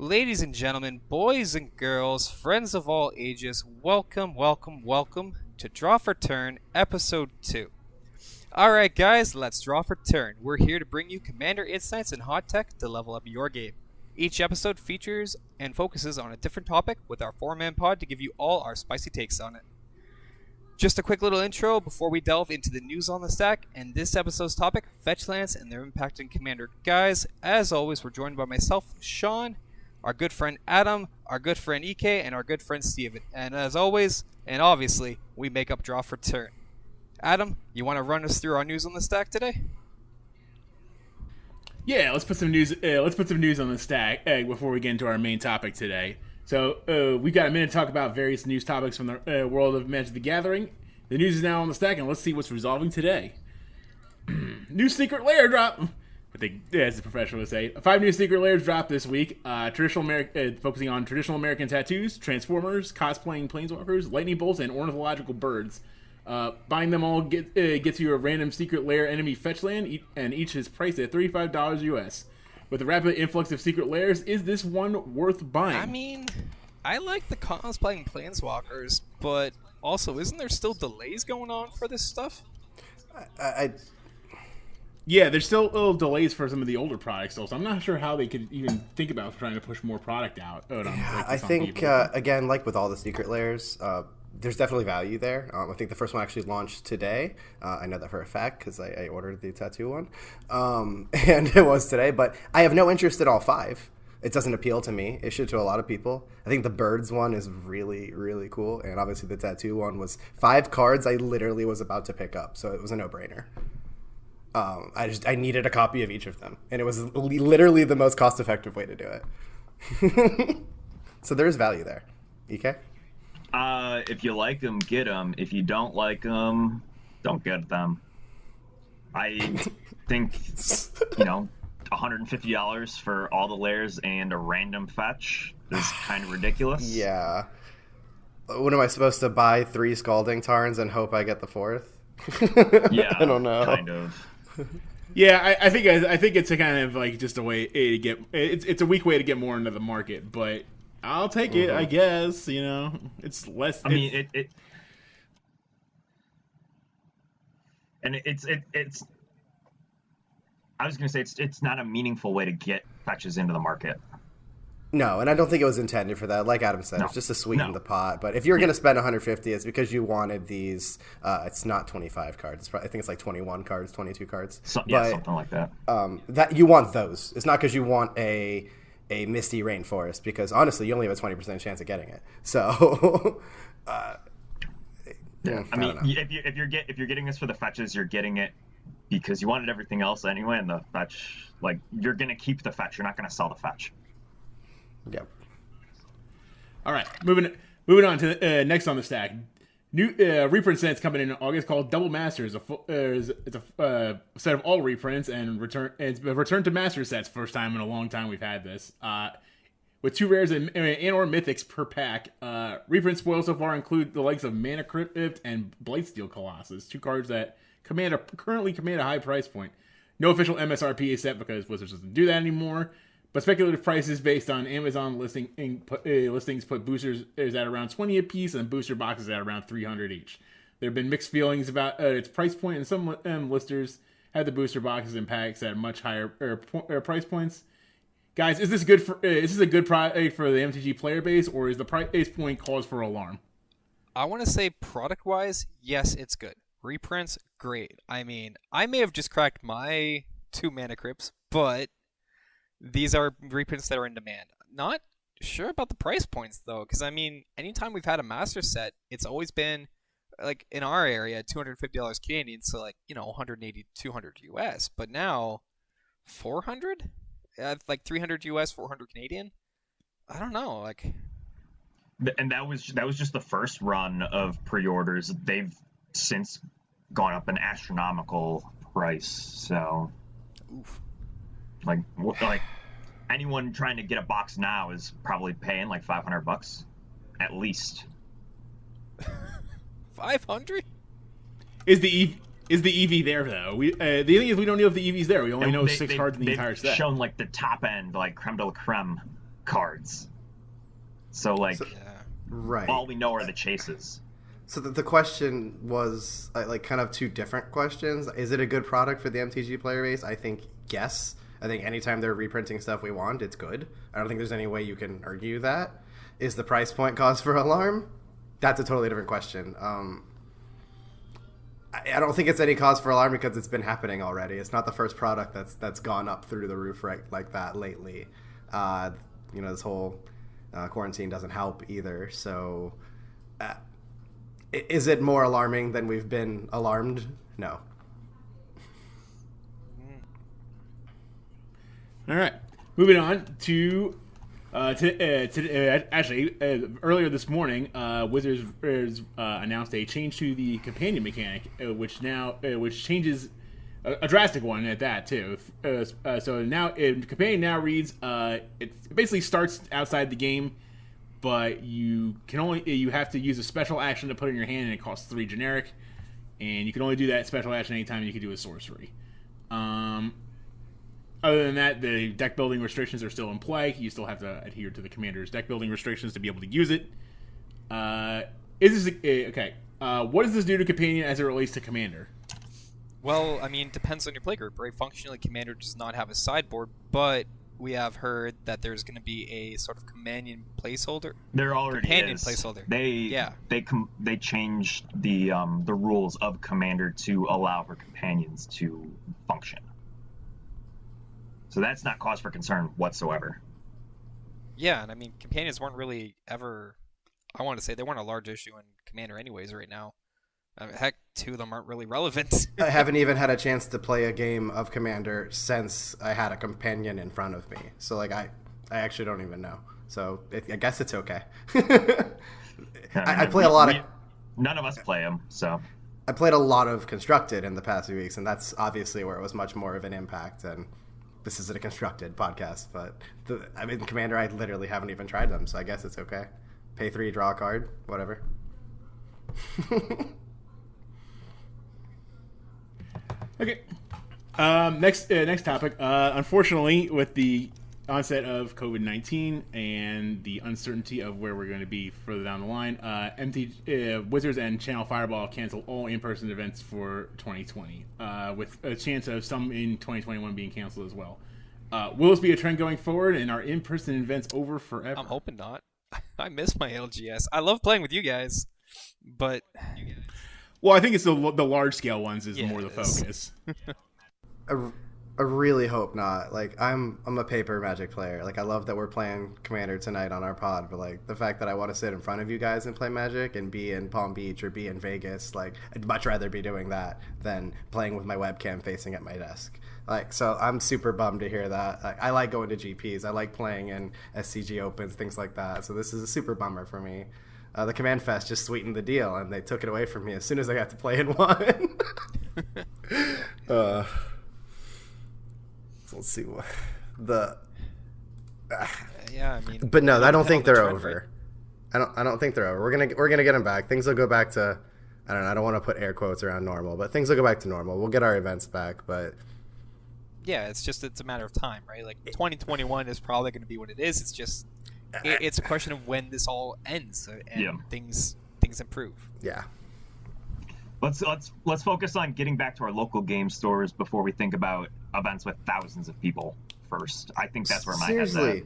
Ladies and gentlemen, boys and girls, friends of all ages, welcome, welcome, welcome to Draw for Turn, Episode 2. Alright guys, let's draw for turn. We're here to bring you Commander insights and hot tech to level up your game. Each episode features and focuses on a different topic with our 4-man pod to give you all our spicy takes on it. Just a quick little intro before we delve into the news on the stack and this episode's topic, Fetchlands and their impact in Commander. Guys, as always, we're joined by myself, Sean, our good friend Adam, our good friend EK, and our good friend Steven. And as always, and obviously, we make up Draw for Turn. Adam, you want to run us through our news on the stack today? Yeah, let's put some news. Let's put some news on the stack before we get into our main topic today. So we got a minute to talk about various news topics from the world of Magic the Gathering. The news is now on the stack, and let's see what's resolving today. New secret layer drop. I think, as the professional would say, 5 new secret layers dropped this week. Focusing on traditional American tattoos, transformers, cosplaying planeswalkers, lightning bolts, and ornithological birds. Buying them all gets you a random secret layer enemy fetch land, and each is priced at $35 US. With the rapid influx of secret layers, is this one worth buying? I mean, I like the cosplaying planeswalkers, but also, isn't there still delays going on for this stuff? Yeah, there's still little delays for some of the older products still, so I'm not sure how they could even think about trying to push more product out. I think, again, like with all the secret layers, there's definitely value there. I think the first one actually launched today. I know that for a fact because I ordered the tattoo one. And it was today, but I have no interest in all 5. It doesn't appeal to me. It should to a lot of people. I think the birds one is really, really cool. And obviously the tattoo one was 5 cards I literally was about to pick up. So it was a no-brainer. I needed a copy of each of them. And it was literally the most cost-effective way to do it. So there's value there. EK? If you like them, get them. If you don't like them, don't get them. I think, $150 for all the layers and a random fetch is kind of ridiculous. Yeah. What am I supposed to buy 3 Scalding Tarns and hope I get the 4th? Yeah, I don't know. Kind of. Yeah, I think it's a kind of like just a way to get. It's a weak way to get more into the market, but I'll take it. I guess it's less. I mean, it's. I was gonna say it's not a meaningful way to get fetches into the market. No, and I don't think it was intended for that. Like Adam said, it's just to sweeten the pot. But if you're going to spend 150, it's because you wanted these. It's not 25 cards. I think it's like 21 cards, 22 cards. Something like that. That you want those. It's not because you want a Misty Rainforest. Because honestly, you only have a 20% chance of getting it. So, yeah. I mean, if you're getting this for the fetches, you're getting it because you wanted everything else anyway. And the fetch, like you're going to keep the fetch. You're not going to sell the fetch. Yep. All right, moving on to next on the stack. New reprint sets coming in August called Double Masters. It's a set of all reprints and return to master sets. First time in a long time we've had this. With 2 rares and or mythics per pack. Reprint spoils so far include the likes of Mana Crypt and Blightsteel Colossus, 2 cards that currently command a high price point. No official MSRP is set because Wizards doesn't do that anymore. But speculative prices based on Amazon listings put boosters at around 20 a piece and booster boxes at around 300 each. There have been mixed feelings about its price point, and some listers had the booster boxes and packs at much higher price points. Guys, is this good for? Is this a good product for the MTG player base, or is the price point cause for alarm? I want to say product-wise, yes, it's good. Reprints, great. I mean, I may have just cracked my 2 Mana Crypts, but these are reprints that are in demand. Not sure about the price points, though, because, I mean, anytime we've had a master set, it's always been, like, in our area, $250 Canadian, so, like, 180, 200 US. But now, 400? Like, 300 US, 400 Canadian? I don't know, like. And that was just the first run of pre-orders. They've since gone up an astronomical price, so. Oof. Like anyone trying to get a box now is probably paying like $500 at least. 500? Is the EV there though? The thing is we don't know if the EV's there. We only know 6 cards in the entire set. Shown like the top end, like creme de la creme cards. So like, Yeah. Right. all we know are the chases. So the question was like kind of two different questions. Is it a good product for the MTG player base? I think yes. I think anytime they're reprinting stuff we want, it's good. I don't think there's any way you can argue that. Is the price point cause for alarm? That's a totally different question. I don't think it's any cause for alarm because it's been happening already. It's not the first product that's gone up through the roof right like that lately. This whole quarantine doesn't help either. So, is it more alarming than we've been alarmed? No. All right, moving on to earlier this morning, Wizards announced a change to the companion mechanic, which changes a drastic one at that too. So now companion now reads it basically starts outside the game, but you have to use a special action to put it in your hand, and it costs 3 generic, and you can only do that special action anytime you can do a sorcery. Other than that, the deck building restrictions are still in play. You still have to adhere to the commander's deck building restrictions to be able to use it. Is this okay? What does this do to companion as it relates to commander? Well, I mean, depends on your playgroup, right? Functionally, commander does not have a sideboard, but we have heard that there's going to be a sort of companion placeholder. There already companion is. placeholder. They changed the rules of commander to allow for companions to function. So that's not cause for concern whatsoever. Yeah, and I mean, companions weren't really ever, I want to say, they weren't a large issue in Commander anyways right now. Heck, 2 of them aren't really relevant. I haven't even had a chance to play a game of Commander since I had a companion in front of me. So, like, I actually don't even know. So, I guess it's okay. I play a lot of... None of us play them, so... I played a lot of Constructed in the past few weeks, and that's obviously where it was much more of an impact, and... This isn't a Constructed podcast, but Commander, I literally haven't even tried them, so I guess it's okay. Pay 3, draw a card, whatever. Okay. Next topic. Unfortunately, with the onset of COVID-19 and the uncertainty of where we're going to be further down the line, Wizards and Channel Fireball canceled all in-person events for 2020, with a chance of some in 2021 being canceled as well. Will this be a trend going forward, and are in-person events over forever? I'm hoping not. I miss my LGS. I love playing with you guys, but... Well, I think it's the large-scale ones is more the focus. I really hope not. Like, I'm a paper Magic player. Like, I love that we're playing Commander tonight on our pod, but like the fact that I want to sit in front of you guys and play Magic and be in Palm Beach or be in Vegas, like I'd much rather be doing that than playing with my webcam facing at my desk. Like, so I'm super bummed to hear that. Like, I like going to GPs. I like playing in SCG Opens, things like that. So this is a super bummer for me. The Command Fest just sweetened the deal, and they took it away from me as soon as I got to play in one. Let's see what yeah, I mean, but no, I don't think they're over. I don't think they're over. We're gonna get them back. Things will go back to, I don't know. I don't want to put air quotes around normal, but things will go back to normal. We'll get our events back, but yeah, it's a matter of time, right? Like 2021 is probably going to be what it is. It's just it's a question of when this all ends and things improve. Yeah. Let's focus on getting back to our local game stores before we think about events with thousands of people first. I think that's where my head's at.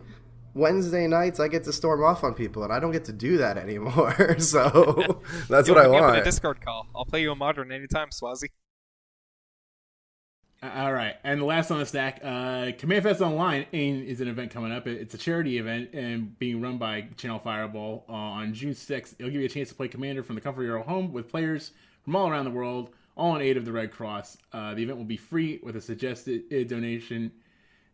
Wednesday nights I get to storm off on people, and I don't get to do that anymore. So that's what I want. A Discord call. I'll play you a Modern anytime, Swazi. All right, and the last on the stack, Command Fest Online is an event coming up. It's a charity event and being run by Channel Fireball on June 6th. It'll give you a chance to play Commander from the comfort of your own home with players from all around the world, all in aid of the Red Cross. The event will be free with a suggested donation,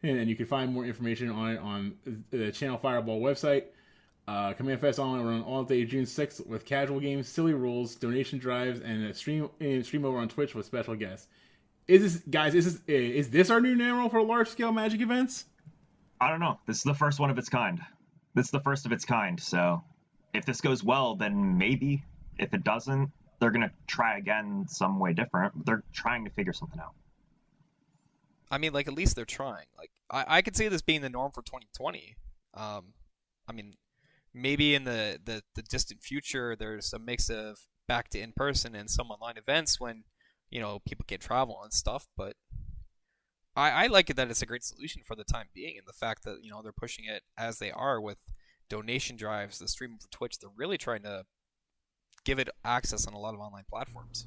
and you can find more information on it on the Channel Fireball website. Command Fest Online will run all day June 6th with casual games, silly rules, donation drives, and a stream over on Twitch with special guests. Is this our new normal for large scale Magic events? I don't know. This is the first one of its kind. This is the first of its kind. So if this goes well, then maybe. If it doesn't, they're gonna try again some way different. They're trying to figure something out. I mean, like, at least they're trying. Like, I could see this being the norm for 2020. I mean, maybe in the distant future, there's a mix of back to in person and some online events when people can travel and stuff. But I like it that it's a great solution for the time being, and the fact that they're pushing it as they are with donation drives, the streaming for Twitch. They're really trying to give it access on a lot of online platforms.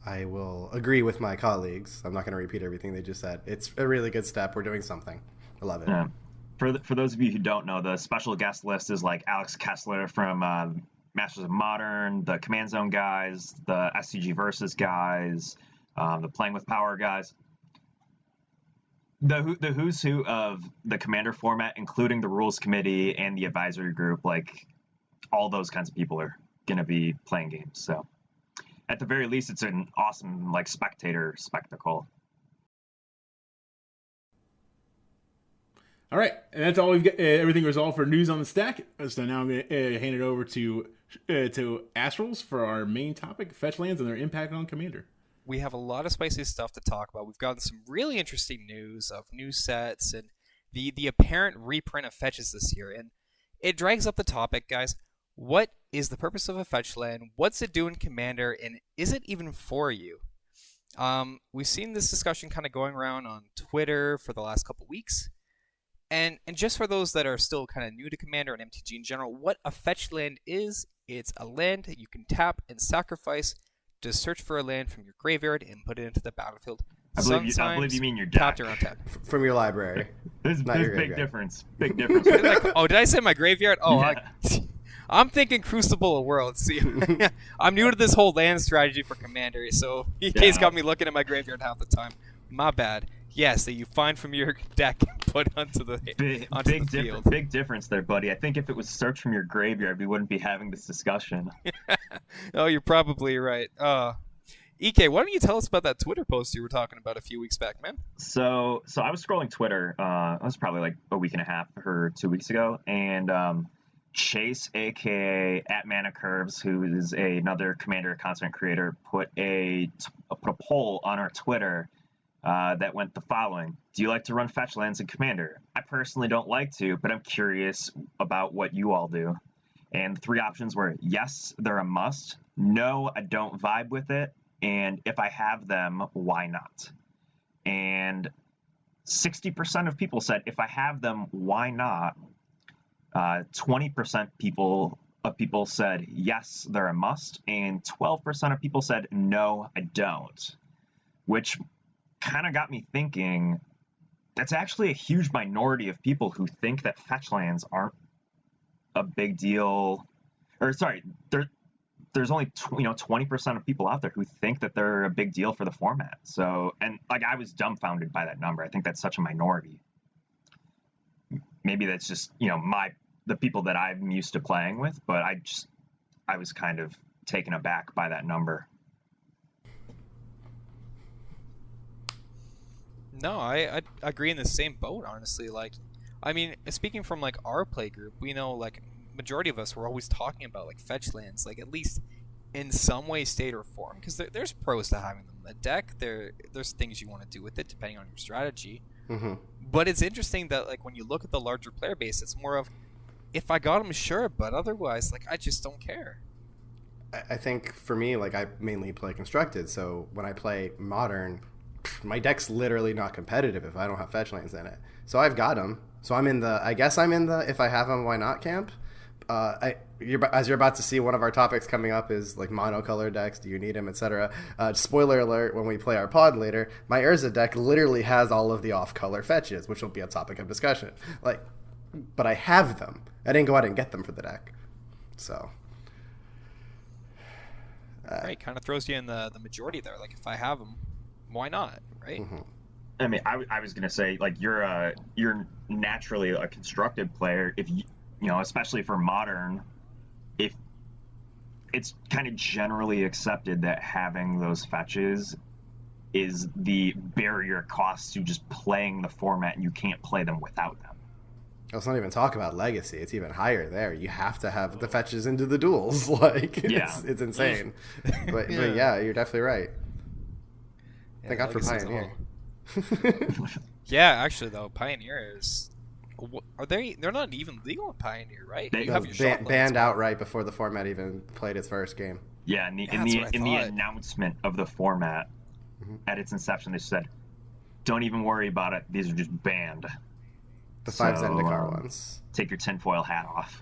I will agree with my colleagues. I'm not going to repeat everything they just said. It's a really good step. We're doing something. I love it. Yeah. For those of you who don't know, the special guest list is like Alex Kessler from Masters of Modern, the Command Zone guys, the SCG Versus guys, the Playing with Power guys. The who's who of the Commander format, including the Rules Committee and the Advisory Group, like all those kinds of people are going to be playing games. So at the very least, it's an awesome like spectator spectacle. All right, and that's all we've got. Everything resolved for news on the stack. So now I'm going to hand it over to Astrals for our main topic, Fetchlands and their impact on Commander. We have a lot of spicy stuff to talk about. We've gotten some really interesting news of new sets and the apparent reprint of fetches this year. And it drags up the topic, guys. What is the purpose of a fetch land? What's it do in Commander? And is it even for you? We've seen this discussion kind of going around on Twitter for the last couple weeks. And just for those that are still kind of new to Commander and MTG in general, what a fetch land is, it's a land that you can tap and sacrifice to search for a land from your graveyard and put it into the battlefield. I believe you mean your deck. Tapped or untapped. From your library. There's big difference. Big difference. Did I say my graveyard? Oh, Yeah. I'm thinking Crucible of Worlds. See, I'm new to this whole land strategy for Commander, so EK's got me looking at my graveyard half the time. My bad. Yes, that you find from your deck and put onto the field. Big difference there, buddy. I think if it was search from your graveyard, we wouldn't be having this discussion. Oh, you're probably right. EK, why don't you tell us about that Twitter post you were talking about a few weeks back, man? So I was scrolling Twitter. It was probably like a week and a half or 2 weeks ago, and Chase, aka @ManaCurves, who is another Commander content creator, put a poll on our Twitter that went the following: do you like to run fetch lands in Commander? I personally don't like to, but I'm curious about what you all do. And the three options were: yes, they're a must; no, I don't vibe with it; and if I have them, why not? And 60% of people said, if I have them, why not? 20% of people said, yes, they're a must, and 12% of people said, no, I don't. Which kind of got me thinking, that's actually a huge minority of people who think that fetch lands aren't a big deal. Or sorry, there's only 20% of people out there who think that they're a big deal for the format. So, and like, I was dumbfounded by that number. I think that's such a minority. Maybe that's just the people that I'm used to playing with, but I was kind of taken aback by that number. No, I agree in the same boat, honestly. Like, I mean, speaking from like our play group, we know like majority of us were always talking about like fetch lands, like at least in some way, state or form, because there's pros to having them in the deck. There's things you want to do with it depending on your strategy. Mm-hmm. But it's interesting that like when you look at the larger player base, it's more of, if I got them, sure, but otherwise, like, I just don't care. I think for me, like, I mainly play constructed, so when I play modern, my deck's literally not competitive if I don't have fetch lands in it. So I've got them. So I'm in the if I have them, why not camp. As you're about to see, one of our topics coming up is like monocolor decks. Do you need them, etc. Spoiler alert: when we play our pod later, my Urza deck literally has all of the off-color fetches, which will be a topic of discussion. Like, but I have them. I didn't go out and get them for the deck. So, right, kind of throws you in the majority there. Like, if I have them, why not, right? Mm-hmm. I mean, I was gonna say, like, you're naturally a constructed player. If especially for modern, if it's kind of generally accepted that having those fetches is the barrier cost to just playing the format, and you can't play them without them. Let's not even talk about legacy. It's even higher there. You have to have the fetches into the duels. Like, it's insane. But yeah, you're definitely right. Yeah, thank God for Pioneer. Yeah, actually though, Pioneer is Are they? They're not even legal in Pioneer, right? They- You No, have your shot limits, banned but- outright before the format even played its first game. Yeah, in the Yeah, that's what I in the thought. announcement of the format at its inception, they said, "Don't even worry about it. These are just banned. The 5 So, Zendikar ones. Take your tinfoil hat off."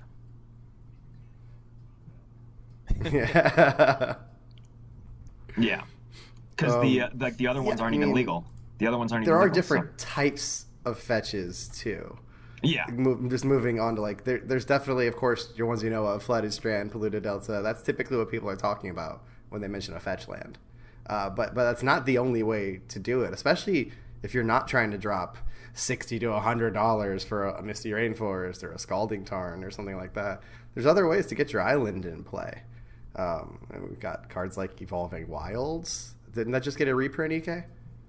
Yeah. Yeah, because the other ones yeah, aren't I even mean, legal. The other ones aren't There even are legal, different types of fetches too. Yeah, Just moving on to like, there's definitely, of course, your ones you know of, Flooded Strand, Polluted Delta. That's typically what people are talking about when they mention a fetch land. But that's not the only way to do it, especially if you're not trying to drop $60 to $100 for a Misty Rainforest or a Scalding Tarn or something like that. There's other ways to get your island in play. And we've got cards like Evolving Wilds. Didn't that just get a reprint, EK?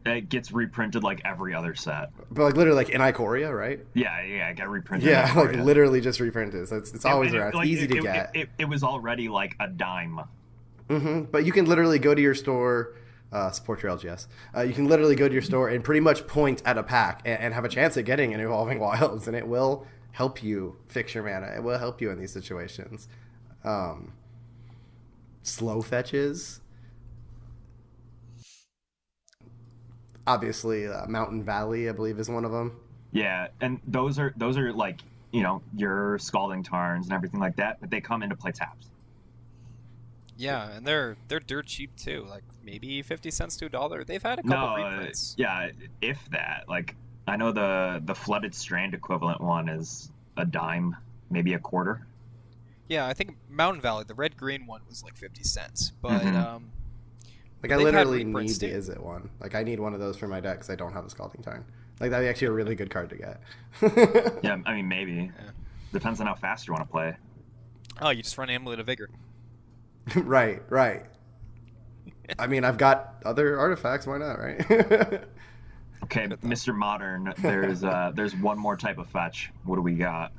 it gets reprinted like every other set. But like literally like in Ikoria, right? Yeah, it got reprinted. Yeah, everywhere, like yeah. literally just reprinted. So it's always And around. It's like, easy to get. It was already like a dime. But you can literally go to your store, support your LGS. You can literally go to your store and pretty much point at a pack and have a chance at getting an Evolving Wilds, and it will help you fix your mana. It will help you in these situations. Slow fetches. Obviously, Mountain Valley, I believe, is one of them. Yeah, and those are like, you know, your Scalding Tarns and everything like that, but they come into play taps. Yeah, and they're dirt cheap too. Like maybe 50 cents to $1. They've had a couple reprints. Yeah, if that. Like I know the Flooded Strand equivalent one is a dime, maybe a quarter. Yeah, I think Mountain Valley, the red green one, was like 50 cents. But Like I they've had literally reprints, need the too. Izzet one. Like I need one of those for my deck because I don't have a Scalding Tarn. Like that'd be actually a really good card to get. Yeah, I mean maybe. Yeah. Depends on how fast you want to play. oh, you just run Amulet of Vigor. Right. I mean, I've got other artifacts. Why not, right? Okay, Good thought. Mr. Modern, there's one more type of fetch. What do we got?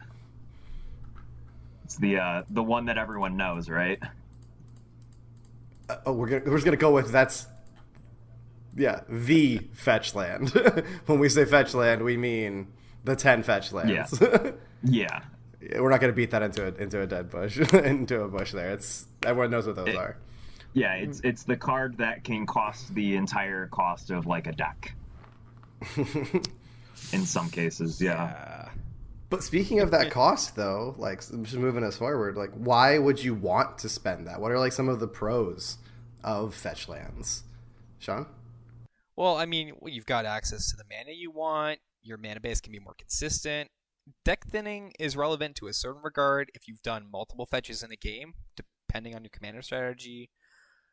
It's the one that everyone knows, right? We're just gonna go with the fetch land. When we say fetch land, we mean the 10 fetch lands. Yeah. We're not gonna beat that into a dead bush, into a bush. There, everyone knows what those are. Yeah, it's the card that can cost the entire cost of like a deck. In some cases, yeah. But speaking of that cost, though, like just moving us forward, like why would you want to spend that? What are like some of the pros of fetch lands, Sean? Well, I mean, you've got access to the mana you want. Your mana base can be more consistent. Deck thinning is relevant to a certain regard if you've done multiple fetches in a game, depending on your commander strategy.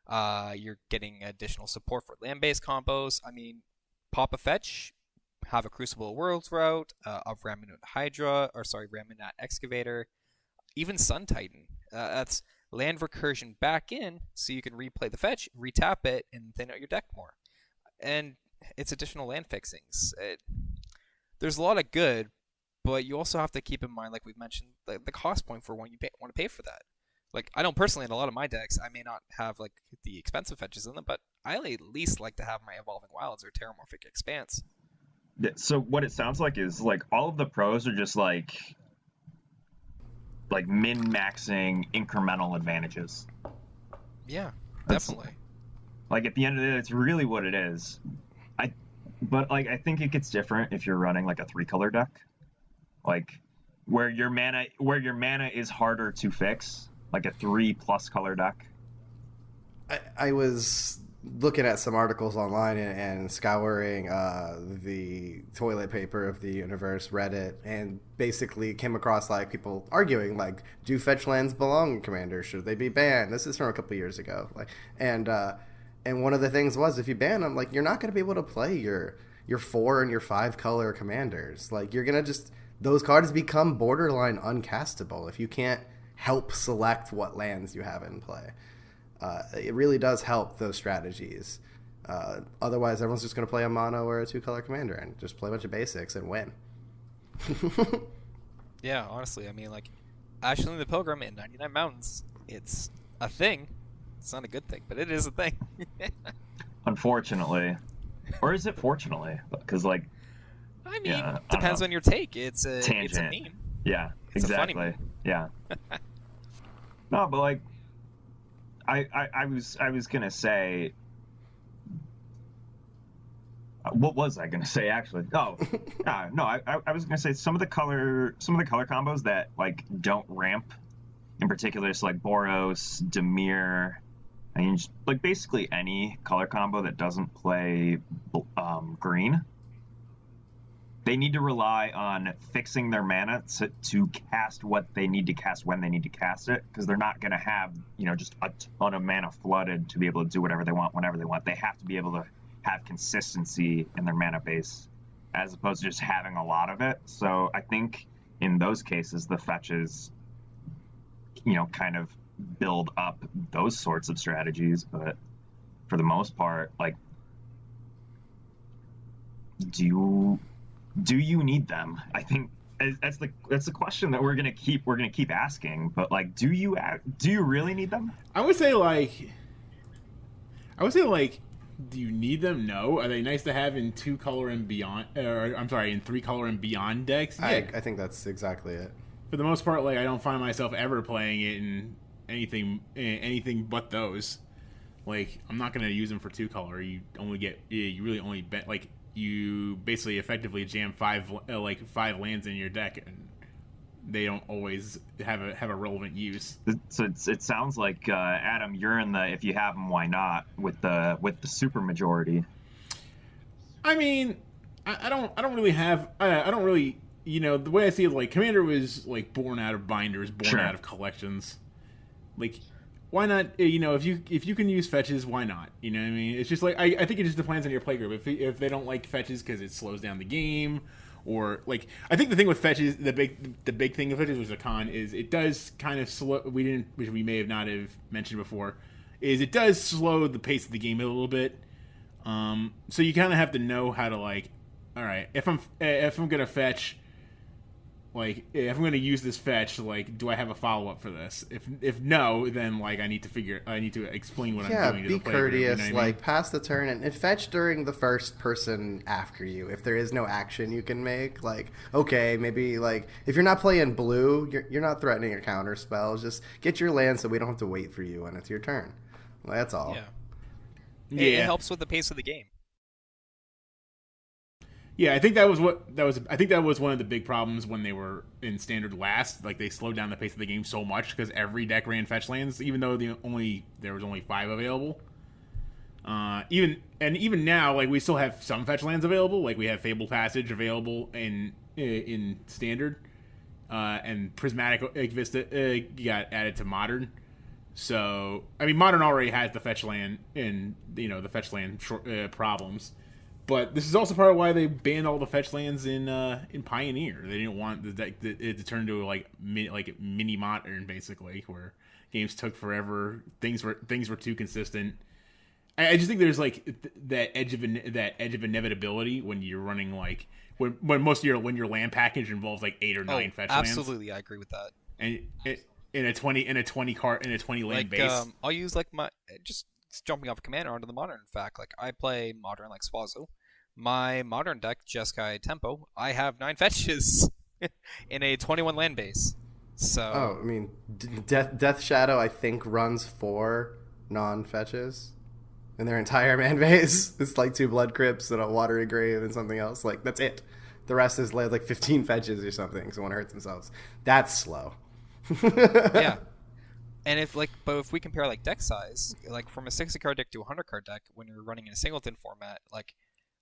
You're getting additional support for land-based combos. I mean, pop a fetch, have a Crucible of Worlds route, of Ramunant Hydra, Ramunant Excavator, even Sun Titan. That's land recursion back in, so you can replay the fetch, retap it, and thin out your deck more. And it's additional land fixings. There's a lot of good, but you also have to keep in mind, like we've mentioned, the cost point for when you want to pay for that. Like, I know personally in a lot of my decks, I may not have like the expensive fetches in them, but I at least like to have my Evolving Wilds or Terramorphic Expanse. So what it sounds like is like all of the pros are just like min-maxing incremental advantages. Yeah, That's- definitely. Like at the end of the day, that's really what it is. But I think it gets different if you're running like a 3-color deck, like where your mana is harder to fix, like a 3+ color deck. I was looking at some articles online and scouring the toilet paper of the universe, Reddit, and basically came across like people arguing like, do fetch lands belong in Commander? Should they be banned? This is from a couple years ago. And one of the things was, if you ban them, like, you're not going to be able to play your 4 and your 5 color commanders. Like, you're going to those cards become borderline uncastable if you can't help select what lands you have in play. It really does help those strategies. Otherwise, everyone's just going to play a mono or a 2-color commander and just play a bunch of basics and win. Yeah, honestly, I mean, like, Ashling the Pilgrim in 99 Mountains, it's a thing. It's not a good thing, but it is a thing. Unfortunately, or is it fortunately? Because like I mean, Yeah, I don't depends know. on your take. It's a Tangent. meme. Yeah, It's a funny exactly. meme. Yeah. No, but like, I was gonna say, what was I gonna say actually? Oh, no, I was gonna say some of the color combos that like don't ramp, in particular, so like Boros, Demir. I mean, just, like basically any color combo that doesn't play green, they need to rely on fixing their mana to cast what they need to cast when they need to cast it, because they're not going to have, just a ton of mana flooded to be able to do whatever they want whenever they want. They have to be able to have consistency in their mana base as opposed to just having a lot of it. So I think in those cases, the fetches, kind of build up those sorts of strategies. But for the most part, like, do you need them? I think that's the question that we're gonna keep asking. But like, do you really need them? I would say do you need them? No. Are they nice to have in 2-color and beyond? Or I'm sorry, in 3-color and beyond decks? Yeah. I think that's exactly it. For the most part, like I don't find myself ever playing it in anything but those. Like I'm not gonna use them for 2-color. You really only bet like you basically effectively jam 5 lands in your deck, and they don't always have a relevant use. So it sounds like Adam, you're in the if you have them, why not with the super majority. I mean, I don't really the way I see it, like Commander was like born out of binders, born out of collections. Like, why not? If you can use fetches, why not? You know what I mean? It's just like I think it just depends on your playgroup. If they don't like fetches because it slows down the game, or like I think the thing with fetches, the big thing of fetches, was a con, is it does kind of slow. Which we may have not have mentioned before, is it does slow the pace of the game a little bit. So you kind of have to know how to like, all right, if I'm gonna fetch. Like, if I'm going to use this fetch, like, do I have a follow-up for this? If no, then, like, I need to explain what I'm doing to the player. Yeah, be courteous, you know what I mean? pass the turn and fetch during the first person after you. If there is no action you can make, like, okay, maybe, like, if you're not playing blue, you're not threatening a counter spell, just get your land so we don't have to wait for you when it's your turn. Well, that's all. Yeah. It helps with the pace of the game. Yeah, I think that was one of the big problems when they were in standard last. Like they slowed down the pace of the game so much because every deck ran Fetchlands, even though there was only 5 available. Even now, like we still have some Fetchlands available. Like we have Fabled Passage available in standard, and Prismatic Vista got added to Modern. So I mean, Modern already has the Fetchland and the Fetchland problems. But this is also part of why they banned all the fetch lands in Pioneer. They didn't want it to turn into like mini modern, basically, where games took forever. Things were too consistent. I just think there's like that edge of inevitability when you're running like when your land package involves like 8 or 9 fetch lands. Absolutely, I agree with that. And in a 20 land base. I'll use like my just jumping off Commander onto the Modern. In fact, like I play Modern like Swazo. My Modern deck, Jeskai Tempo, I have 9 fetches in a 21 land base. So I mean, Death Shadow I think runs 4 non-fetches in their entire man base. It's like 2 Blood Crypts and a Watery Grave and something else. Like that's it. The rest is like 15 fetches or something. So one hurts themselves. That's slow. Yeah. And if we compare like deck size, like from a 60-card deck to a 100-card deck, when you're running in a singleton format, like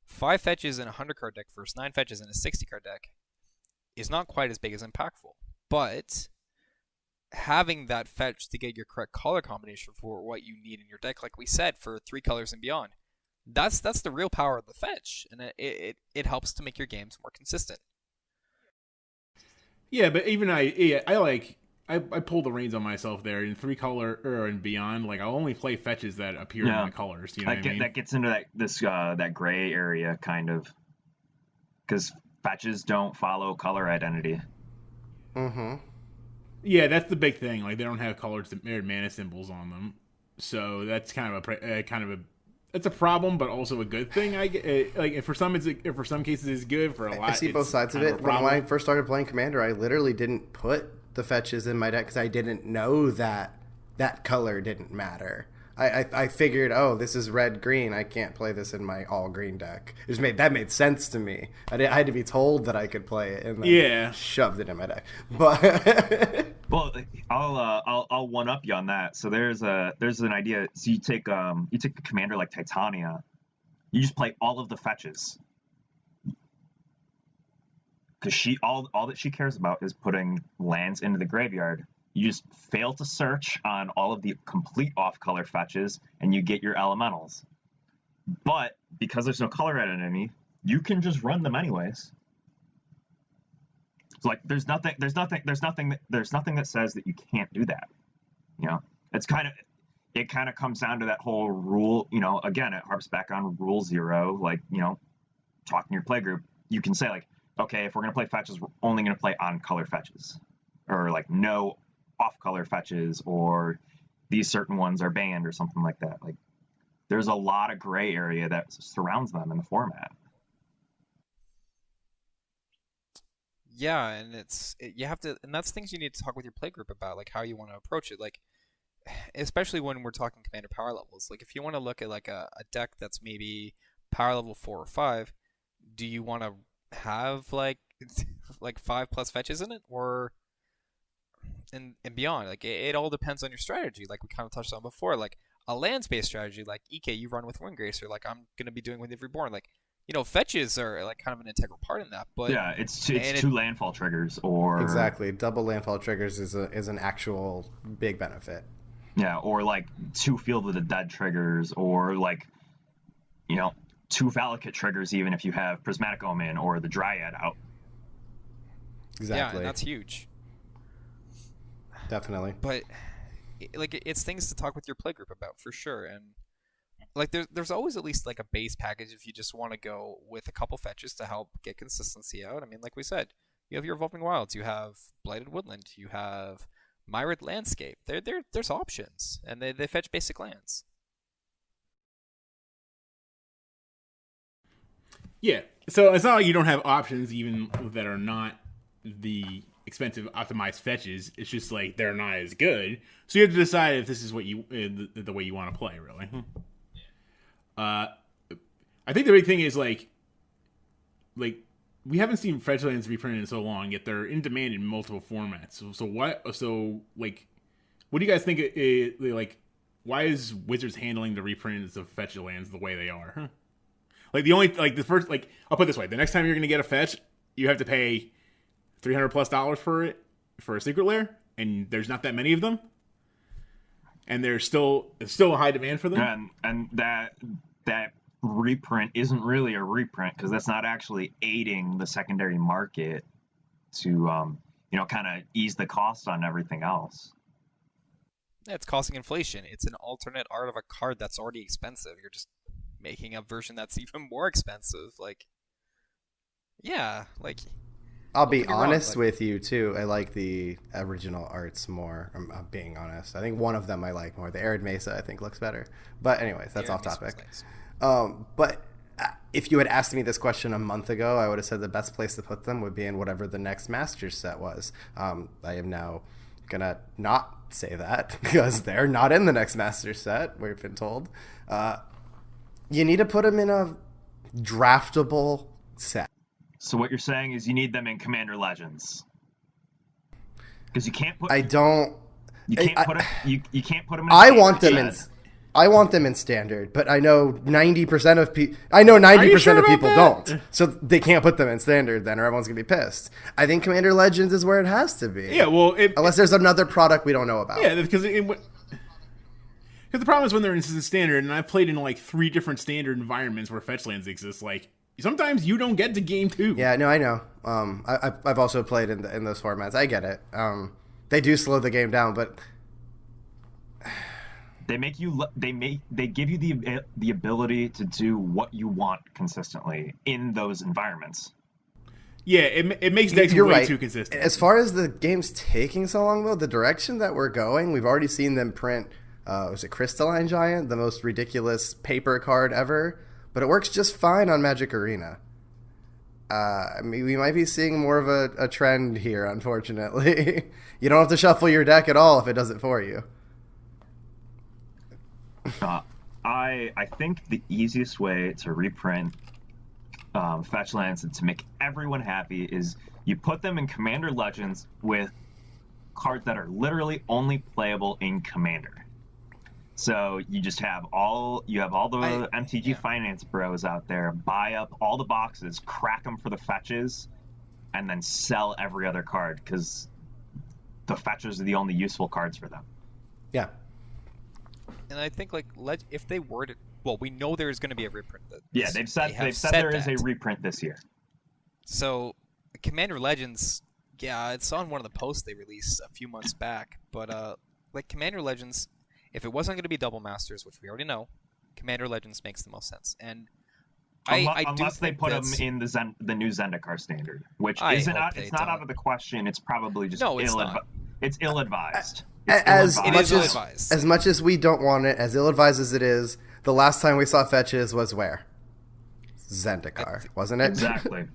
5 fetches in a 100-card deck versus 9 fetches in a 60-card deck is not quite as big as impactful. But having that fetch to get your correct color combination for what you need in your deck, like we said, for 3 colors and beyond, that's the real power of the fetch, and it helps to make your games more consistent. Yeah, but even I pull the reins on myself there in 3-color and beyond. Like I'll only play fetches that appear in my colors. You know what I mean? That gets into that gray area kind of, because fetches don't follow color identity. Mm-hmm. Yeah, that's the big thing. Like they don't have colored mana symbols on them, so that's kind of it's a problem, but also a good thing. Like for some cases it's good. For a lot, I see both sides of it. When I first started playing Commander, I literally didn't put the fetches in my deck because I didn't know that color didn't matter. I figured, oh, this is red green. I can't play this in my all green deck. That made sense to me. I had to be told that I could play it, and then shoved it in my deck. But well, I'll one up you on that. So there's an idea. So you take a commander like Titania, you just play all of the fetches, because all that she cares about is putting lands into the graveyard. You just fail to search on all of the complete off-color fetches, and you get your elementals. But because there's no color at enemy, you can just run them anyways. So like, there's nothing that says that you can't do that. You know, it kind of comes down to that whole rule. You know, again, it harps back on Rule 0. Like, you know, talking to your playgroup, you can say like, okay, if we're gonna play fetches, we're only gonna play on-color fetches, or like no off-color fetches, or these certain ones are banned or something like that. Like, there's a lot of gray area that surrounds them in the format. Yeah, and you have to, and that's things you need to talk with your playgroup about, like how you want to approach it. Like, especially when we're talking commander power levels. Like, if you want to look at like a deck that's maybe power level 4 or 5, do you want to have like 5+ fetches in it, or and beyond? Like, it all depends on your strategy. Like we kind of touched on before, like a lands-based strategy, like EK, you run with Windgracer, like I'm gonna be doing with If Reborn. Like, you know, fetches are like kind of an integral part in that. But yeah, it's two landfall triggers, or exactly, double landfall triggers is an actual big benefit. Yeah, or like 2 Field of the Dead triggers, or like, you know, 2 Valakut triggers, even if you have Prismatic Omen or the Dryad out. Exactly. Yeah, and that's huge. Definitely. But like, it's things to talk with your playgroup about for sure. And like, there's always at least like a base package if you just want to go with a couple fetches to help get consistency out. I mean, like we said, you have your Evolving Wilds, you have Blighted Woodland, you have Myriad Landscape. There's options, and they fetch basic lands. Yeah, so it's not like you don't have options even that are not the expensive optimized fetches. It's just like they're not as good. So you have to decide if this is what you the way you want to play, really. I think the big thing is like we haven't seen Fetchlands reprinted in so long, yet they're in demand in multiple formats. So what do you guys think? Like, why is Wizards handling the reprints of Fetchlands the way they are? Like, I'll put it this way: the next time you're gonna get a fetch, you have to pay $300+ for it for a secret lair, and there's not that many of them, and there's still a high demand for them. And that reprint isn't really a reprint, because that's not actually aiding the secondary market to kind of ease the cost on everything else. Yeah, it's causing inflation. It's an alternate art of a card that's already expensive. You're just making a version that's even more expensive. Like, yeah, like, I'll be honest with you too. I like the original arts more. I'm being honest. I think one of them I like more. The Arid Mesa I think looks better. But anyways, that's off topic. Nice. But if you had asked me this question a month ago, I would have said the best place to put them would be in whatever the next Masters set was. I am now gonna not say that because they're not in the next Masters set. We've been told. You need to put them in a draftable set. So what you're saying is you need them in Commander Legends, because you can't put. I don't. You can't put them. You can't put them in. I want them in. I want them in standard, but I know 90% of people. I know 90% of people don't, so they can't put them in standard. Then, or everyone's gonna be pissed. I think Commander Legends is where it has to be. Yeah, well, unless there's another product we don't know about. Yeah, because the problem is when they're in standard, and I've played in like 3 different standard environments where Fetchlands exist. Like, sometimes you don't get to game 2. Yeah, no, I know. I've also played in those formats. I get it. They do slow the game down, but they give you the ability to do what you want consistently in those environments. Yeah, it makes decks way too consistent. As far as the game's taking so long, though, the direction that we're going, we've already seen them print was it Crystalline Giant, the most ridiculous paper card ever, but it works just fine on Magic Arena. I mean, we might be seeing more of a trend here, unfortunately. You don't have to shuffle your deck at all if it does it for you. I think the easiest way to reprint Fetchlands and to make everyone happy is you put them in Commander Legends with cards that are literally only playable in Commander. So you just have all the MTG finance bros out there buy up all the boxes, crack them for the fetches, and then sell every other card because the fetches are the only useful cards for them. Yeah. And I think like if they were to, well, we know there is going to be a reprint. Yeah, they've said there is a reprint this year. So Commander Legends, yeah, it's on one of the posts they released a few months back. But like Commander Legends, if it wasn't going to be Double Masters, which we already know, Commander Legends makes the most sense. And unless they put them in the new Zendikar standard, which it's not out of the question. It's probably just it's ill-advised. As much as we don't want it, as ill-advised as it is, the last time we saw fetches was where? Zendikar, wasn't it? Exactly.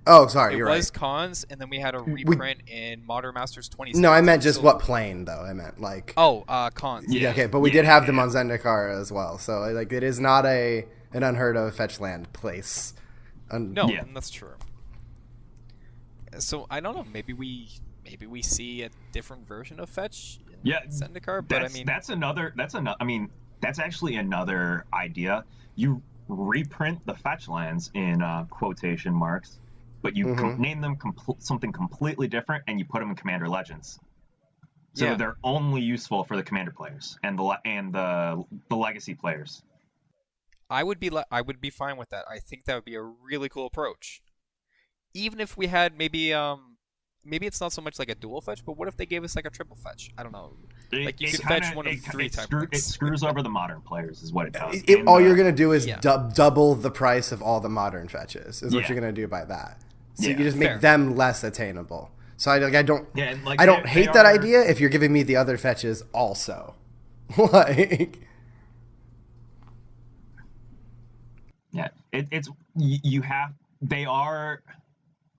Oh, sorry, you're right. It was cons, and then we had a reprint in Modern Masters 20. No, I meant just what plane, though. I meant like... cons. Yeah, okay, but we did have them on Zendikar as well. So, like, it is not an unheard of fetchland place. That's true. So, I don't know. Maybe we see a different version of fetch in Zendikar, but that's actually another idea. You reprint the fetchlands in quotation marks, but you name them something completely different, and you put them in Commander Legends. So they're only useful for the Commander players and the Legacy players. I would be fine with that. I think that would be a really cool approach. Even if we had maybe it's not so much like a dual fetch, but what if they gave us like a triple fetch? I don't know. Like you could fetch one of three type. It screws over the modern players, is what it does. All you're gonna do is double the price of all the modern fetches. Is what you're gonna do by that. So you just make them less attainable. So I don't hate that idea if you're giving me the other fetches also. Like, yeah, they are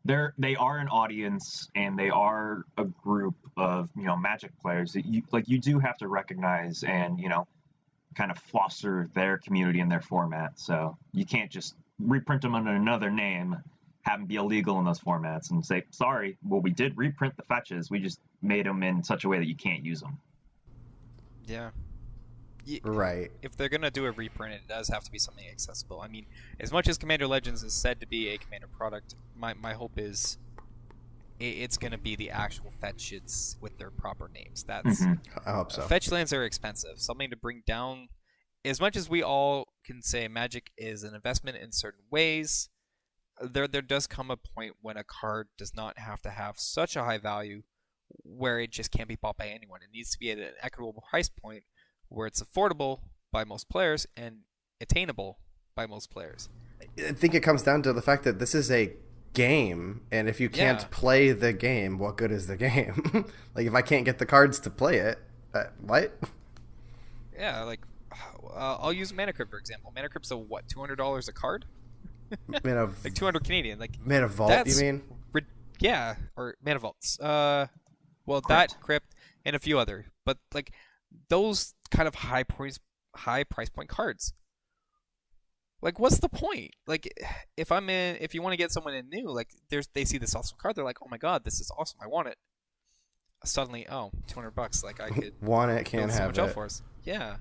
an audience, and they are a group of Magic players that you do have to recognize and kind of foster their community and their format. So you can't just reprint them under another name, have them be illegal in those formats, and say, sorry, well, we did reprint the fetches, we just made them in such a way that you can't use them. Yeah. Right. If they're gonna do a reprint, it does have to be something accessible. I mean, as much as Commander Legends is said to be a Commander product, my hope is it's gonna be the actual fetches with their proper names. That's I hope so. Fetchlands are expensive. Something to bring down. As much as we all can say Magic is an investment in certain ways, there does come a point when a card does not have to have such a high value where it just can't be bought by anyone. It needs to be at an equitable price point where it's affordable by most players and attainable by most players. I think it comes down to the fact that this is a game, and if you can't play the game, what good is the game? Like, if I can't get the cards to play it, what? Yeah, like, I'll use Mana Crypt, for example. Mana Crypt's $200 a card? Like 200 Canadian. Like Mana Vault, you mean? Yeah, or Mana Vaults. That Crypt and a few other. But, like, those kind of high price point cards. Like, what's the point? Like, if you want to get someone in new, like, they see this awesome card, they're like, oh my god, this is awesome, I want it. Suddenly, $200, like, I could want it, can't have so much it. For us. Yeah.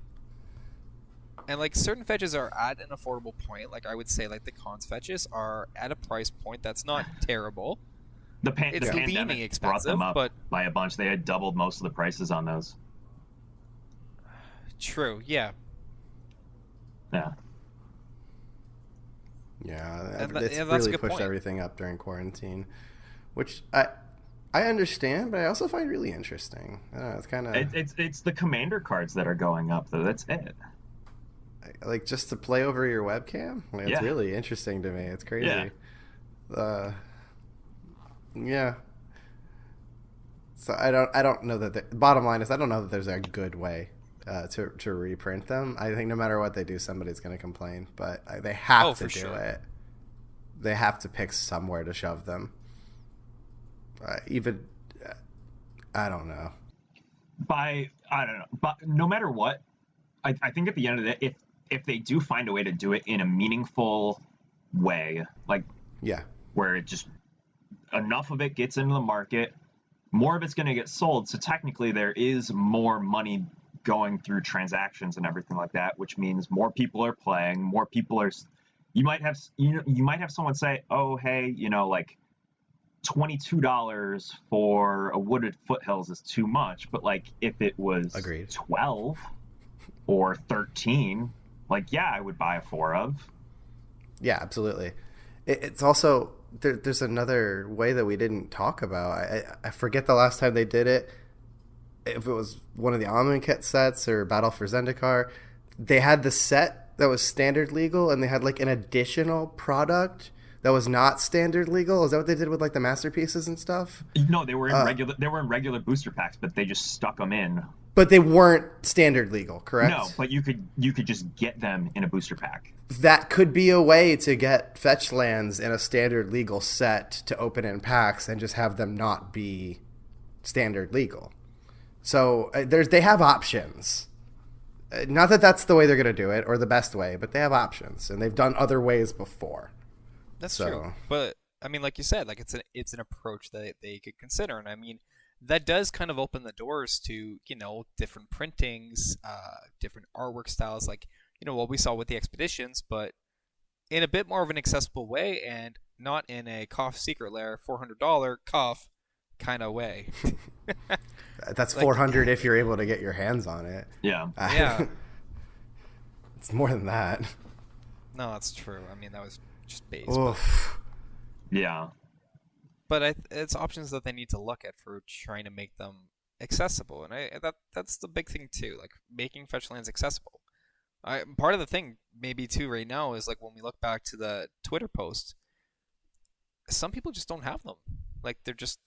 And, like, certain fetches are at an affordable point. Like, I would say, like, the cons fetches are at a price point that's not terrible. The pandemic expensive, brought them up but by a bunch. They had doubled most of the prices on those. True, yeah. Yeah, it's really pushed everything up during quarantine, which I understand, but I also find really interesting. It's kind of it's the Commander cards that are going up, though. That's it. Like, just to play over your webcam. Like, it's really interesting to me. It's crazy. Yeah. So I don't know that. Bottom line is, I don't know that there's a good way to reprint them. I think no matter what they do, somebody's going to complain. But they have to do it. They have to pick somewhere to shove them. Even I don't know. I don't know. But no matter what, I think at the end of the day, if they do find a way to do it in a meaningful way, like where it just enough of it gets into the market, more of it's going to get sold. So technically, there is more money going through transactions and everything like that, which means more people are playing. More people are. You might have someone say, "Oh, hey, like $22 for a Wooded Foothills is too much." But like, if it was Agreed. 12 or 13, like, yeah, I would buy a 4 of. Yeah, absolutely. It's also there's another way that we didn't talk about. I forget the last time they did it. If it was one of the Amonkhet sets or Battle for Zendikar, they had the set that was standard legal, and they had like an additional product that was not standard legal. Is that what they did with like the masterpieces and stuff? No, they were in regular booster packs, but they just stuck them in. But they weren't standard legal, correct? No, but you could just get them in a booster pack. That could be a way to get Fetchlands in a standard legal set to open in packs and just have them not be standard legal. So they have options. Not that that's the way they're going to do it or the best way, but they have options, and they've done other ways before. That's true. But I mean, like you said, like it's an approach that they could consider, and I mean, that does kind of open the doors to different printings, different artwork styles, like what we saw with the expeditions, but in a bit more of an accessible way, and not in a cough secret lair $400 cough kind of way. That's like, $400 if you're able to get your hands on it. Yeah. Yeah. It's more than that. No, that's true. I mean, that was just base. Yeah. But it's options that they need to look at for trying to make them accessible, and that's the big thing too, like making Fetchlands accessible. Part of the thing maybe too right now is like when we look back to the Twitter post, some people just don't have them. Like they're just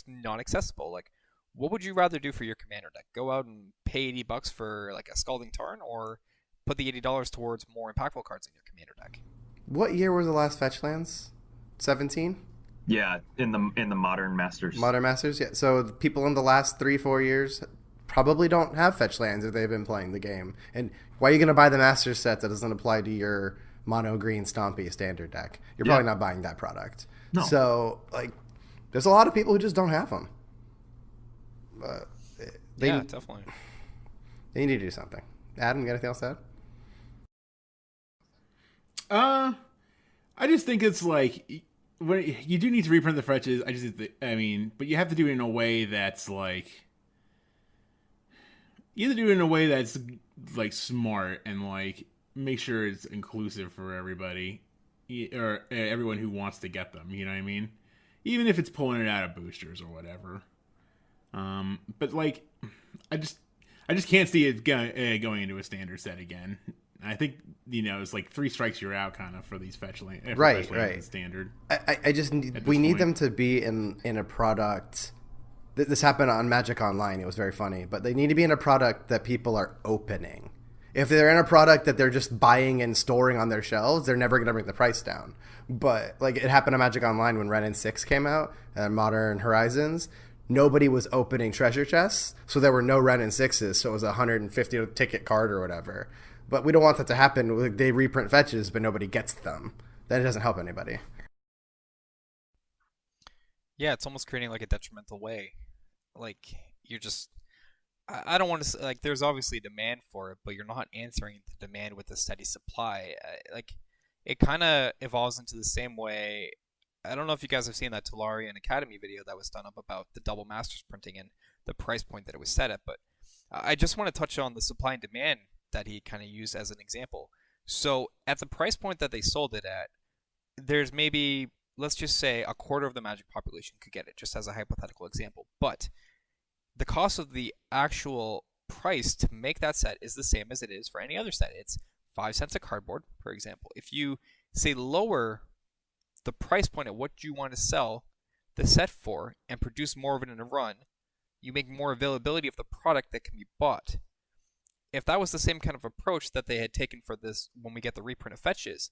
not accessible. Like, what would you rather do for your commander deck? Go out and pay $80 for like a Scalding Tarn, or put the $80 towards more impactful cards in your commander deck? What year was the last Fetchlands? 17? Yeah, in the Modern Masters. Modern Masters, yeah. So the people in the last 3-4 years probably don't have Fetchlands if they've been playing the game. And why are you going to buy the Masters set that doesn't apply to your mono green Stompy standard deck? You're probably not buying that product. No. So like, there's a lot of people who just don't have them. Definitely. They need to do something. Adam, you got anything else to add? I just think it's like, when you do need to reprint the fetches, but you have to do it in a way that's like, you have to do it in a way that's like smart and like make sure it's inclusive for everybody or everyone who wants to get them. You know what I mean? Even if it's pulling it out of boosters or whatever. But like, I just can't see it going into a standard set again. I think it's like 3 strikes you're out kind of for these Fetchlands. Right. Standard. I just we need them to be in a product. This happened on Magic Online. It was very funny, but they need to be in a product that people are opening. If they're in a product that they're just buying and storing on their shelves, they're never going to bring the price down. But like it happened on Magic Online when Ren and 6 came out and Modern Horizons. Nobody was opening treasure chests, so there were no Ren and 6s. So it was a 150 ticket card or whatever. But we don't want that to happen. They reprint fetches, but nobody gets them. That doesn't help anybody. Yeah, it's almost creating like a detrimental way. Like you're just, I don't want to say, like there's obviously demand for it, but you're not answering the demand with a steady supply. Like it kind of evolves into the same way. I don't know if you guys have seen that Tolarian Academy video that was done up about the double masters printing and the price point that it was set at. But I just want to touch on the supply and demand that he kind of used as an example. So at the price point that they sold it at, there's maybe, let's just say, a quarter of the Magic population could get it, just as a hypothetical example. But the cost of the actual price to make that set is the same as it is for any other set. It's 5 cents a cardboard, for example. If you, say, lower the price point at what you want to sell the set for and produce more of it in a run, you make more availability of the product that can be bought. If that was the same kind of approach that they had taken for this when we get the reprint of fetches,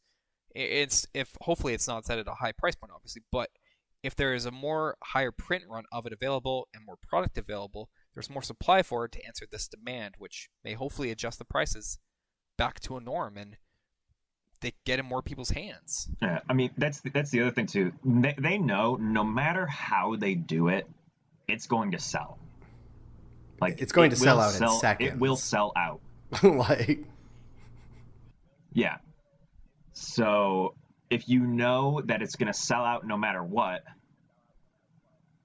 hopefully it's not set at a high price point, obviously, but if there is a more higher print run of it available and more product available, there's more supply for it to answer this demand, which may hopefully adjust the prices back to a norm and they get in more people's hands. Yeah, I mean that's the other thing too. They know no matter how they do it, it's going to sell. Like it's going to sell out in seconds. It will sell out. Like, yeah. So if you know that it's going to sell out no matter what,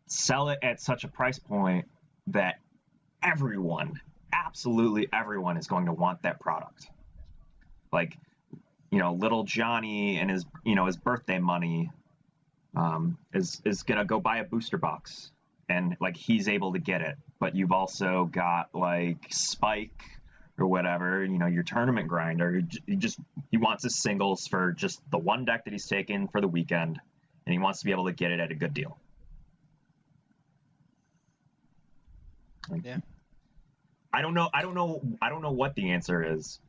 sell it at such a price point that everyone, absolutely everyone, is going to want that product. Like, little Johnny and his birthday money is gonna go buy a booster box, and like he's able to get it. But you've also got like Spike or whatever, your tournament grinder. He wants his singles for just the one deck that he's taken for the weekend, and he wants to be able to get it at a good deal. Yeah. I don't know what the answer is.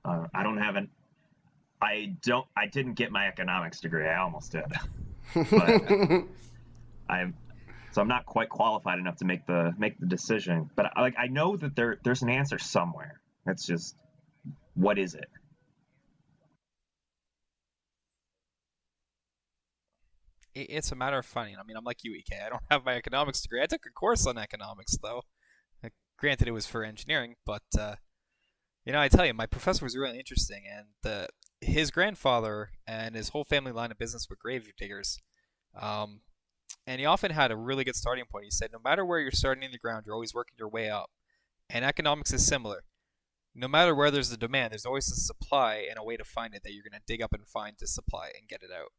I didn't get my economics degree. I almost did. But I'm not quite qualified enough to make the decision. But I know that there's an answer somewhere. It's just, what is it? It's a matter of finding. I mean, I'm like you, EK. I don't have my economics degree. I took a course on economics, though. Granted, it was for engineering, but I tell you, my professor was really interesting, and his grandfather and his whole family line of business were grave diggers. And he often had a really good starting point. He said, no matter where you're starting in the ground, you're always working your way up. And economics is similar. No matter where there's a demand, there's always a supply and a way to find it that you're going to dig up and find to supply and get it out.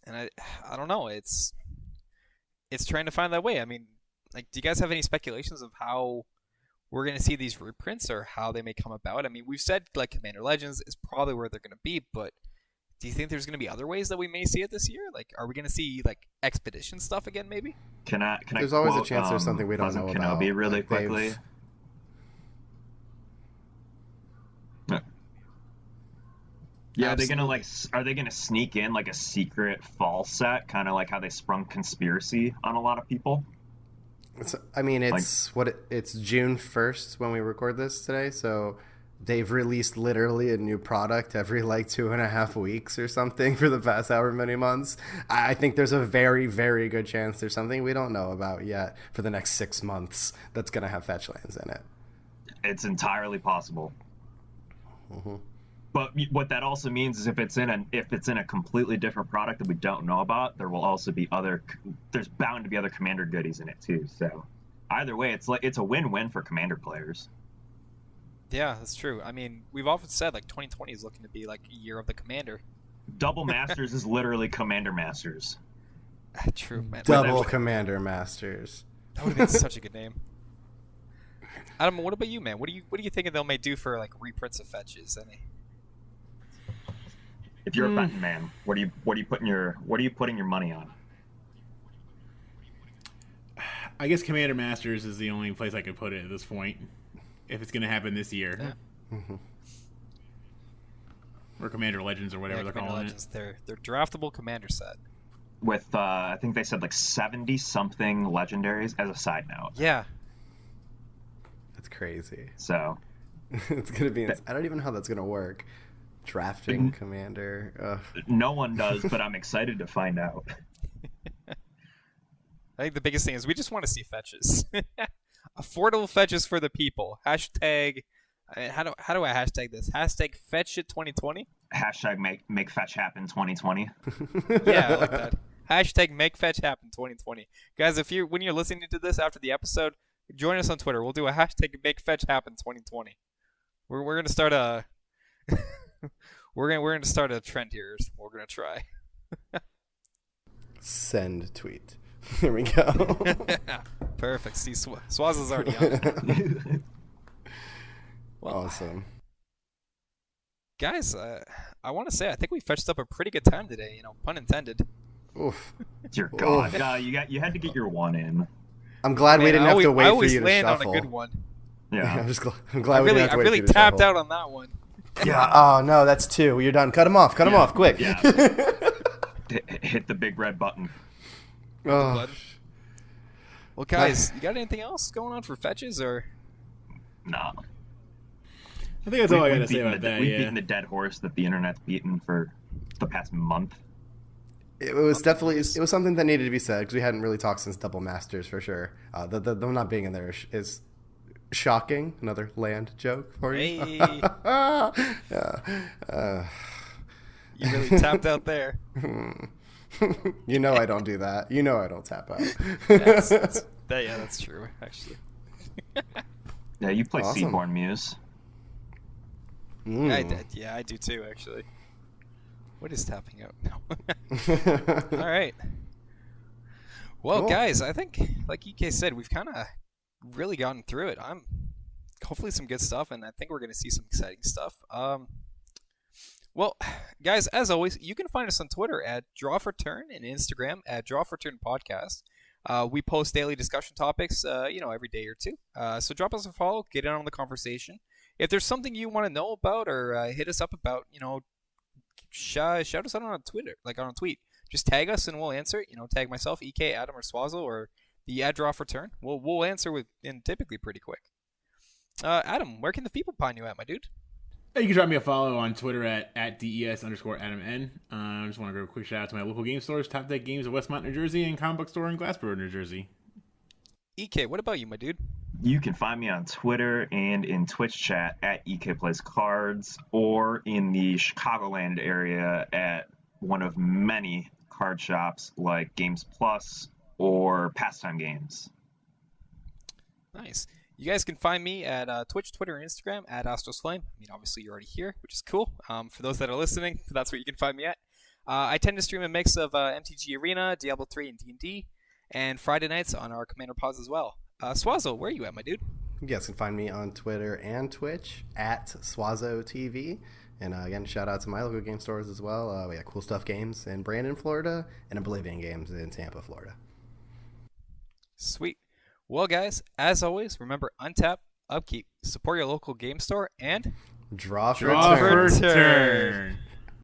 And I don't know. It's trying to find that way. I mean, like, do you guys have any speculations of how we're going to see these reprints or how they may come about? I mean, we've said like Commander Legends is probably where they're going to be, but do you think there's going to be other ways that we may see it this year? Like, are we going to see like expedition stuff again, maybe? There's always a chance there's something we don't know about. Kenobi really quickly. Yeah, are they gonna sneak in like a secret fall set, kind of like how they sprung Conspiracy on a lot of people? It's June 1st when we record this today, so they've released literally a new product every like 2.5 weeks or something for the past however many months. I think there's a very, very good chance there's something we don't know about yet for the next 6 months that's gonna have Fetchlands in it. It's entirely possible. Mm-hmm. But what that also means is if it's in a completely different product that we don't know about, there will also be there's bound to be other Commander goodies in it too. So either way, it's a win-win for Commander players. Yeah, that's true. I mean, we've often said like 2020 is looking to be like a year of the Commander. Double Masters is literally Commander Masters. True, man. Double Commander Masters. That would have been such a good name. Adam, what about you, man? What do you think they may do for like reprints of fetches? If you're a betting man, what are you putting your money on? I guess Commander Masters is the only place I could put it at this point, if it's going to happen this year. Yeah. Mm-hmm. Or Commander Legends or whatever they're calling Legends. They're draftable Commander set. With I think they said like 70 something legendaries as a side note. Yeah. That's crazy. So it's gonna be. I don't even know how that's gonna work. Drafting Commander. Ugh. No one does, but I'm excited to find out. I think the biggest thing is we just want to see fetches. Affordable fetches for the people. Hashtag. How do I hashtag this? Hashtag fetch it 2020. Hashtag make fetch happen 2020. Yeah, I like that. Hashtag make fetch happen 2020. Guys, when you're listening to this after the episode, join us on Twitter. We'll do a hashtag make fetch happen 2020. We're gonna start a we're gonna start a trend here. We're gonna try. Send tweet. Here we go. Perfect. See, Swaz is already on it. Well, awesome. Guys, I want to say I think we fetched up a pretty good time today. Pun intended. Oof. Dear God, you had to get your one in. I'm glad we Man, didn't have to I wait for always you to land shuffle. on a good one. Yeah. I'm glad we didn't have I to wait really for you to tapped shuffle. out on that one. Yeah. Oh no, that's 2. You're done. Cut him off. Cut him off, quick. Yeah. Hit the big red button. Oh. Well, guys, you got anything else going on for fetches or? Nah. I think that's all I got to say about that. We've beaten the dead horse that the internet's beaten for the past month. It was definitely something that needed to be said because we hadn't really talked since Double Masters for sure. Them not being in there is shocking. Another land joke for you. Hey. You really tapped out there. You know I don't do that. You know I don't tap out. That's true, actually. Yeah, you play Awesome. Seaborn Muse. I did. Yeah, I do too, actually. What is tapping out? No. All right. Well, Cool. guys, I think, like EK said, we've kind of really gotten through it. Hopefully some good stuff, and I think we're going to see some exciting stuff. Well, guys, as always, you can find us on Twitter at DrawForTurn and Instagram at DrawForTurnPodcast. We post daily discussion topics, every day or two. So drop us a follow, get in on the conversation. If there's something you want to know about or hit us up about, shout us out on Twitter, like on a tweet. Just tag us and we'll answer it. Tag myself, EK, Adam, or Swazzle, or the @DrawForTurn. We'll answer in typically pretty quick. Adam, where can the people find you at, my dude? You can drop me a follow on Twitter at DES_AdamN. I just want to give a quick shout out to my local game stores, Top Deck Games in Westmont, New Jersey, and Comic Book Store in Glassboro, New Jersey. EK, what about you, my dude? You can find me on Twitter and in Twitch chat at EK Plays Cards, or in the Chicagoland area at one of many card shops like Games Plus or Pastime Games. Nice. You guys can find me at Twitch, Twitter, and Instagram at AstrosFlame. Obviously you're already here, which is cool. For those that are listening, that's where you can find me at. I tend to stream a mix of MTG Arena, Diablo 3, and D&D, and Friday nights on our Commander Pods as well. Swazzle, where are you at, my dude? You guys can find me on Twitter and Twitch at SwazzoTV. And again, shout out to my local game stores as well. We got Cool Stuff Games in Brandon, Florida, and Oblivion Games in Tampa, Florida. Sweet. Well, guys, as always, remember, untap, upkeep, support your local game store, and Draw for Draw turn. for turn.